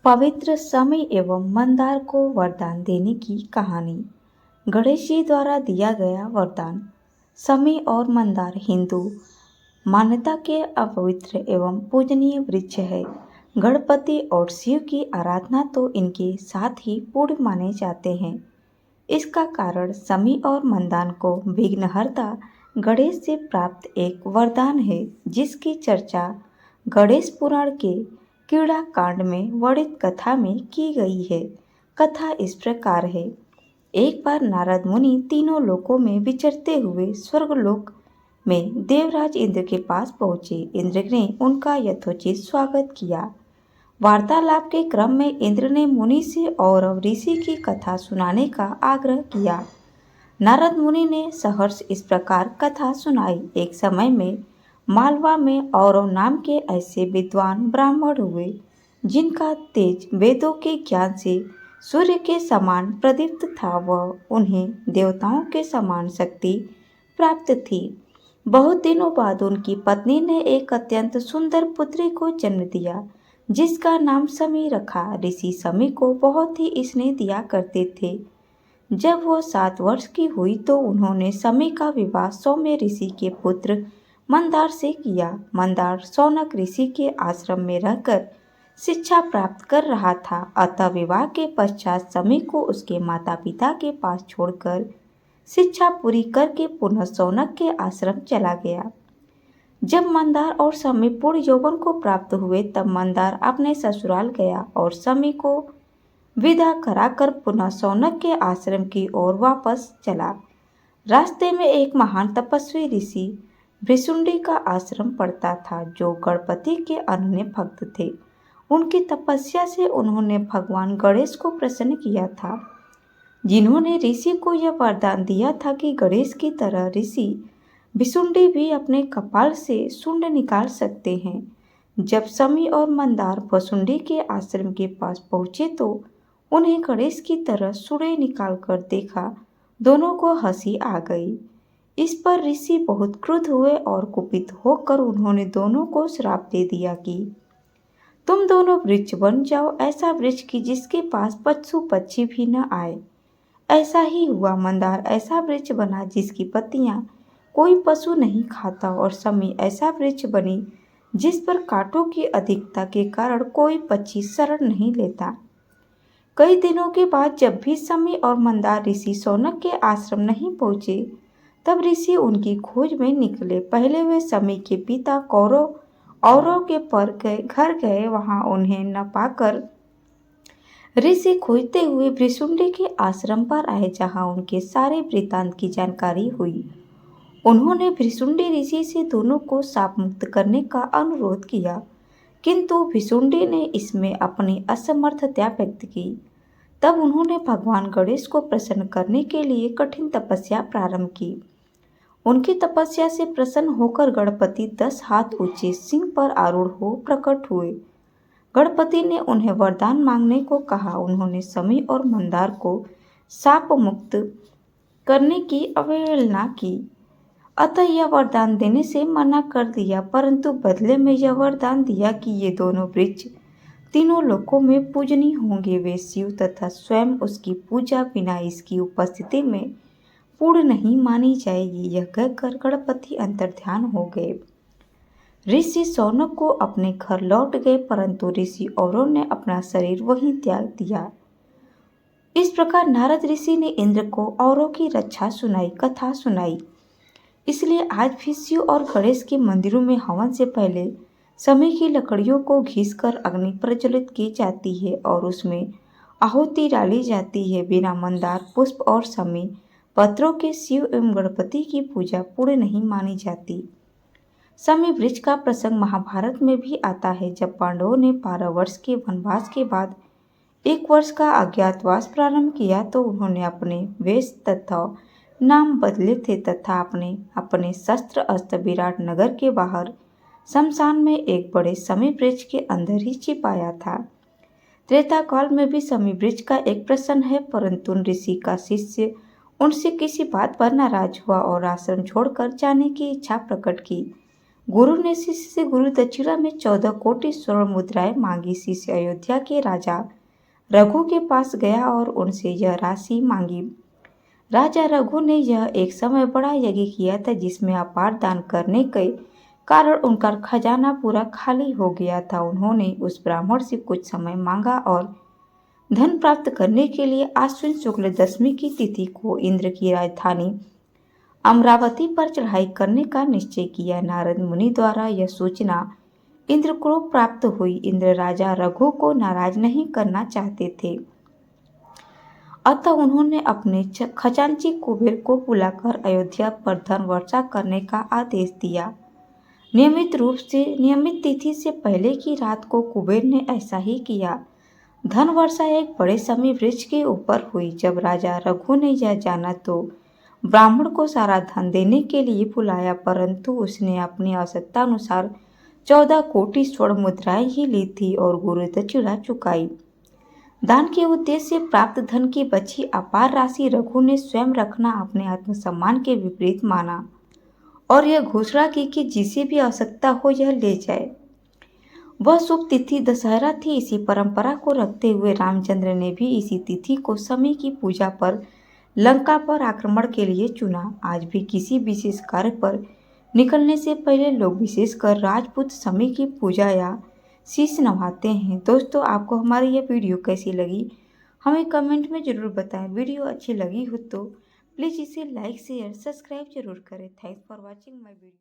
पवित्र शमी एवं मंदार को वरदान देने की कहानी। गणेश जी द्वारा दिया गया वरदान। शमी और मंदार हिंदू मान्यता के अपवित्र एवं पूजनीय वृक्ष है। गणपति और शिव की आराधना तो इनके साथ ही पूर्ण माने जाते हैं। इसका कारण शमी और मंदार को विघ्नहर्ता गणेश से प्राप्त एक वरदान है, जिसकी चर्चा गणेश पुराण के क्रीड़ा कांड में वर्णित कथा में की गई है। कथा इस प्रकार है। एक बार नारद मुनि तीनों लोकों में विचरते हुए स्वर्गलोक में देवराज इंद्र के पास पहुंचे। इंद्र ने उनका यथोचित स्वागत किया। वार्तालाप के क्रम में इंद्र ने मुनि से औरव ऋषि की कथा सुनाने का आग्रह किया। नारद मुनि ने सहर्ष इस प्रकार कथा सुनाई। एक समय में मालवा में औरव नाम के ऐसे विद्वान ब्राह्मण हुए, जिनका तेज वेदों के ज्ञान से सूर्य के समान प्रदीप्त था। वह उन्हें देवताओं के समान शक्ति प्राप्त थी। बहुत दिनों बाद उनकी पत्नी ने एक अत्यंत सुंदर पुत्री को जन्म दिया, जिसका नाम शमी रखा। ऋषि शमी को बहुत ही स्नेह दिया करते थे। जब वह 7 वर्ष की हुई तो उन्होंने शमी का विवाह सौम्य ऋषि के पुत्र मंदार से किया। मंदार शौनक ऋषि के आश्रम में रहकर शिक्षा प्राप्त कर रहा था, अतः विवाह के पश्चात शमी को उसके माता पिता के पास छोड़कर शिक्षा पूरी करके पुनः शौनक के आश्रम चला गया। जब मंदार और शमी पूर्ण यौवन को प्राप्त हुए, तब मंदार अपने ससुराल गया और शमी को विदा कराकर पुनः शौनक के आश्रम की ओर वापस चला। रास्ते में एक महान तपस्वी ऋषि भृशुंडी का आश्रम पड़ता था, जो गणपति के अनन्य भक्त थे। उनकी तपस्या से उन्होंने भगवान गणेश को प्रसन्न किया था, जिन्होंने ऋषि को यह वरदान दिया था कि गणेश की तरह ऋषि भृशुंडी भी अपने कपाल से शुंड निकाल सकते हैं। जब शमी और मंदार भृशुंडी के आश्रम के पास पहुंचे तो उन्हें गणेश की तरह शुंड निकाल कर देखा। दोनों को हंसी आ गई। इस पर ऋषि बहुत क्रुद्ध हुए और कुपित होकर उन्होंने दोनों को श्राप दे दिया कि तुम दोनों वृक्ष बन जाओ, ऐसा वृक्ष कि जिसके पास पशु पक्षी भी न आए। ऐसा ही हुआ। मंदार ऐसा वृक्ष बना जिसकी पत्तियां कोई पशु नहीं खाता, और शमी ऐसा वृक्ष बनी जिस पर कांटों की अधिकता के कारण कोई पक्षी शरण नहीं लेता। कई दिनों के बाद जब भी शमी और मंदार ऋषि शौनक के आश्रम नहीं पहुंचे, तब ऋषि उनकी खोज में निकले। पहले वे शमी के पिता कौरव औरों के घर गए। वहां उन्हें न पाकर ऋषि खोजते हुए भृशुंडी के आश्रम पर आए, जहां उनके सारे वृत्तांत की जानकारी हुई। उन्होंने भृशुंडी ऋषि से दोनों को शाप मुक्त करने का अनुरोध किया, किंतु भृशुंडी ने इसमें अपनी असमर्थता व्यक्त की। तब उन्होंने भगवान गणेश को प्रसन्न करने के लिए कठिन तपस्या प्रारंभ की। उनकी तपस्या से प्रसन्न होकर गणपति 10 हाथ ऊंचे सिंह पर आरूढ़ हो प्रकट हुए। गणपति ने उन्हें वरदान मांगने को कहा। उन्होंने शमी और मंदार को शाप मुक्त करने की अवहेलना की, अतः यह वरदान देने से मना कर दिया, परंतु बदले में यह वरदान दिया कि ये दोनों वृक्ष तीनों लोकों में पूजनीय होंगे। वे शिव तथा स्वयं उसकी पूजा बिना इसकी उपस्थिति में पूर्ण नहीं मानी जाएगी। यह कहकर गणपति अंतर्ध्यान हो गए। ऋषि शौनक को अपने घर लौट गए, परंतु ऋषि औरों ने अपना शरीर वहीं त्याग दिया। इस प्रकार नारद ऋषि ने इंद्र को औरों की रक्षा सुनाई, कथा सुनाई। इसलिए आज भी शिव और गणेश के मंदिरों में हवन से पहले शमी की लकड़ियों को घिसकर अग्नि प्रज्वलित की जाती है और उसमें आहुति डाली जाती है। बिना मंदार पुष्प और शमी पत्रों के शिव एवं गणपति की पूजा पूर्ण नहीं मानी जाती। शमी वृक्ष का प्रसंग महाभारत में भी आता है। जब पांडवों ने 12 वर्ष के वनवास के बाद 1 वर्ष का अज्ञातवास प्रारंभ किया, तो उन्होंने अपने वेश तथा नाम बदले थे तथा अपने शस्त्र अस्त्र विराट नगर के बाहर शमशान में एक बड़े शमी वृक्ष के अंदर ही छिपाया था। त्रेता काल में भी शमी वृक्ष का एक प्रश्न है, परंतु ऋषि का शिष्य उनसे किसी बात पर नाराज हुआ और आश्रम छोड़कर जाने की इच्छा प्रकट की। गुरु ने शिष्य से गुरु दक्षिणा में 14 कोटि स्वर्ण मुद्राएं मांगी। शिष्य अयोध्या के राजा रघु के पास गया और उनसे यह राशि मांगी। राजा रघु ने यह एक समय बड़ा यज्ञ किया था, जिसमें अपार दान करने के कारण उनका खजाना पूरा खाली हो गया था। उन्होंने उस ब्राह्मण से कुछ समय मांगा और धन प्राप्त करने के लिए आश्विन शुक्ल दशमी की तिथि को इंद्र की राजधानी अमरावती पर चढ़ाई करने का निश्चय किया। नारद मुनि द्वारा यह सूचना इंद्र को प्राप्त हुई। इंद्र राजा रघु को नाराज नहीं करना चाहते थे, अतः उन्होंने अपने खजांची कुबेर को बुलाकर अयोध्या पर धन वर्षा करने का आदेश दिया। नियमित तिथि से पहले की रात को कुबेर ने ऐसा ही किया। धन वर्षा एक बड़े समी वृक्ष के ऊपर हुई। जब राजा रघु ने यह जाना तो ब्राह्मण को सारा धन देने के लिए बुलाया, परंतु उसने अपनी आवश्यकता अनुसार 14 कोटि स्वर्ण मुद्राएं ही ली थी और गुरु दक्षिणा चुकाई। दान के उद्देश्य से प्राप्त धन की बची अपार राशि रघु ने स्वयं रखना अपने आत्मसम्मान के विपरीत माना और यह घोषणा की कि जिसे भी आवश्यकता हो यह ले जाए। वह शुभ तिथि दशहरा थी। इसी परंपरा को रखते हुए रामचंद्र ने भी इसी तिथि को शमी की पूजा पर लंका पर आक्रमण के लिए चुना। आज भी किसी विशेष कार्य पर निकलने से पहले लोग विशेषकर राजपूत शमी की पूजा या शीश नवाते हैं। दोस्तों, आपको हमारी यह वीडियो कैसी लगी हमें कमेंट में ज़रूर बताएं। वीडियो अच्छी लगी हो तो प्लीज़ इसे लाइक शेयर सब्सक्राइब जरूर करें। Thanks for watching my video.